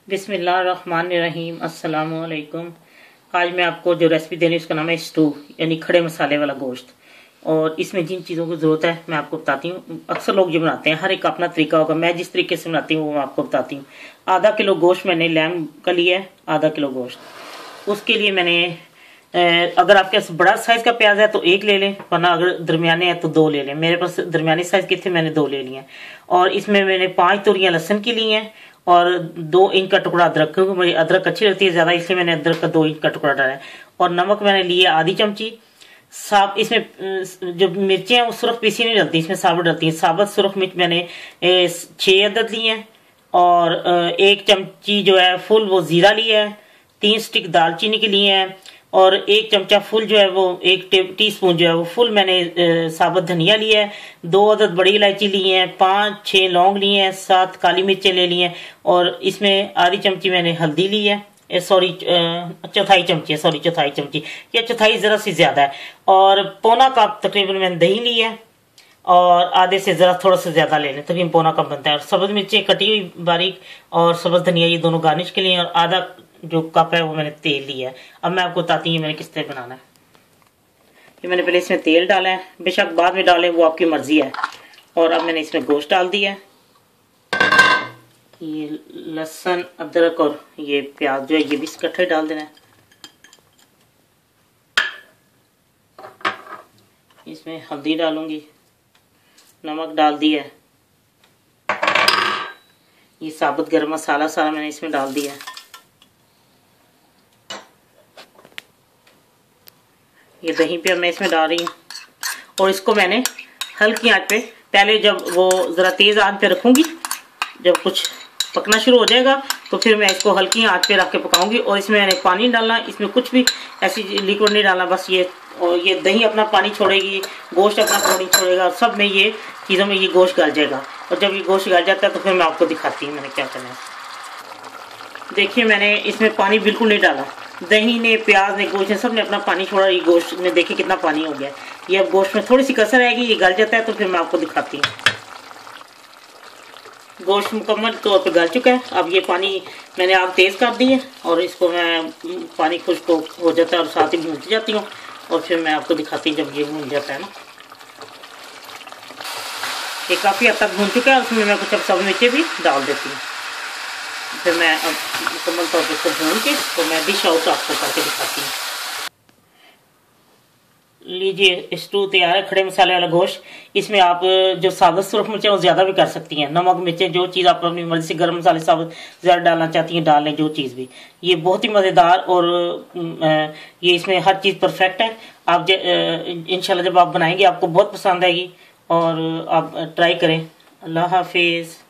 बिस्मिल्लाहिर्रहमानिर्रहीम अस्सलाम वालेकुम। आज मैं आपको जो रेसिपी देनी है उसका नाम है स्टू यानी खड़े मसाले वाला गोश्त। और इसमें जिन चीज़ों की ज़रूरत है मैं आपको बताती हूँ। अक्सर लोग जो बनाते हैं हर एक का अपना तरीका होगा, मैं जिस तरीके से बनाती हूँ वो मैं आपको बताती हूँ। आधा किलो गोश्त मैंने लैम का लिया है, आधा किलो गोश्त। उसके लिए मैंने अगर आपके पास बड़ा साइज का प्याज है तो एक ले लें, वरना अगर दरमियाने हैं तो दो ले लें। मेरे पास दरमियाने साइज के थे, मैंने दो ले लिए हैं। और इसमें मैंने 5 तुरियां लहसुन की ली हैं और 2 इंच का टुकड़ा अदरक, क्योंकि मुझे अदरक अच्छी लगती है ज्यादा, इसलिए मैंने अदरक का 2 इंच का टुकड़ा डाला है। और नमक मैंने लिया आधी चमची। साब इसमें जो मिर्चें हैं वो सुरख पीसी नहीं डलती, इसमें साबुत डलती हैं। साबुत सुरख मिर्च मैंने 6 अदद ली हैं। और 1 चमची जो है फुल वो जीरा लिया है। 3 स्टिक दालचीनी के लिए हैं। और 1 चमचा फुल जो है वो 1 टीस्पून जो है वो फुल मैंने साबुत धनिया लिया है। 2 अदद बड़ी इलायची ली है, 5-6 लौंग लिए हैं, 7 काली मिर्चें ले ली हैं। और इसमें आधी चमची मैंने हल्दी ली है, चौथाई चमची, या चौथाई जरा सी ज्यादा है। और पौना कप तकरीबन मैंने दही ली है। और आधे से जरा थोड़ा सा ज्यादा ले लें, तकरीबन पौना कप बनता है। और सब्ज मिर्चें कटी हुई बारीक और सब्ज धनिया, ये दोनों गार्निश के लिए। और आधा जो कप है वो मैंने तेल लिया है। अब मैं आपको बताती हूँ मैंने किस तरह बनाना है। ये मैंने पहले इसमें तेल डाला है, बेशक बाद में डालें वो आपकी मर्जी है। और अब मैंने इसमें गोश्त डाल दिया है। ये लहसुन अदरक और ये प्याज जो है ये भी इकट्ठे डाल देना है। इसमें हल्दी डालूंगी, नमक डाल दिया है। ये साबुत गरम मसाला सारा मैंने इसमें डाल दिया है। ये दही पे मैं इसमें डाल रही हूँ। और इसको मैंने हल्की आंच पे, पहले जब वो जरा तेज आंच पे रखूंगी, जब कुछ पकना शुरू हो जाएगा तो फिर मैं इसको हल्की आंच पे रख के पकाऊंगी। और इसमें मैंने पानी डालना, इसमें कुछ भी ऐसी लिक्विड नहीं डालना, बस ये। और ये दही अपना पानी छोड़ेगी, गोश्त अपना पानी छोड़ेगा, और सब में ये चीज़ों में ये गोश्त गल जाएगा। और जब ये गोश्त गल जाता है तो फिर मैं आपको दिखाती हूँ मैंने क्या करना है। देखिए मैंने इसमें पानी बिल्कुल नहीं डाला। दही ने, प्याज ने, गोश्त ने, सब ने अपना पानी छोड़ा। ये गोश्त में देखिए कितना पानी हो गया। ये अब गोश्त में थोड़ी सी कसर आएगी, ये गल जाता है तो फिर मैं आपको दिखाती हूँ। गोश्त मुकम्मल तौर पे गल चुका है। अब ये पानी मैंने आग तेज कर दी है और इसको मैं पानी खुश्क हो जाता है और साथ ही भूनती जाती हूँ। और फिर मैं आपको दिखाती हूँ जब ये भून जाता है ना। ये काफ़ी हद तक भून चुका है। उसमें मैं कुछ अब सब मिर्चें भी डाल देती हूँ। फिर मैं अब मुकम्मल तौर पर इसको भून के तो मैं डिश आउट आपको करके दिखाती हूँ। लीजिए स्टू तैयार है, खड़े मसाले वाला गोश्त। इसमें आप जो साबुत सुरख मिर्चें वो ज़्यादा भी कर सकती हैं। नमक मिर्चें जो चीज़ आप अपनी मर्जी से, गर्म मसाले साबुत ज़्यादा डालना चाहती हैं डाल लें, जो चीज़ भी। ये बहुत ही मज़ेदार और ये इसमें हर चीज़ परफेक्ट है। आप इंशाल्लाह जब आप बनाएंगे आपको बहुत पसंद आएगी और आप ट्राई करें। अल्लाह हाफिज़।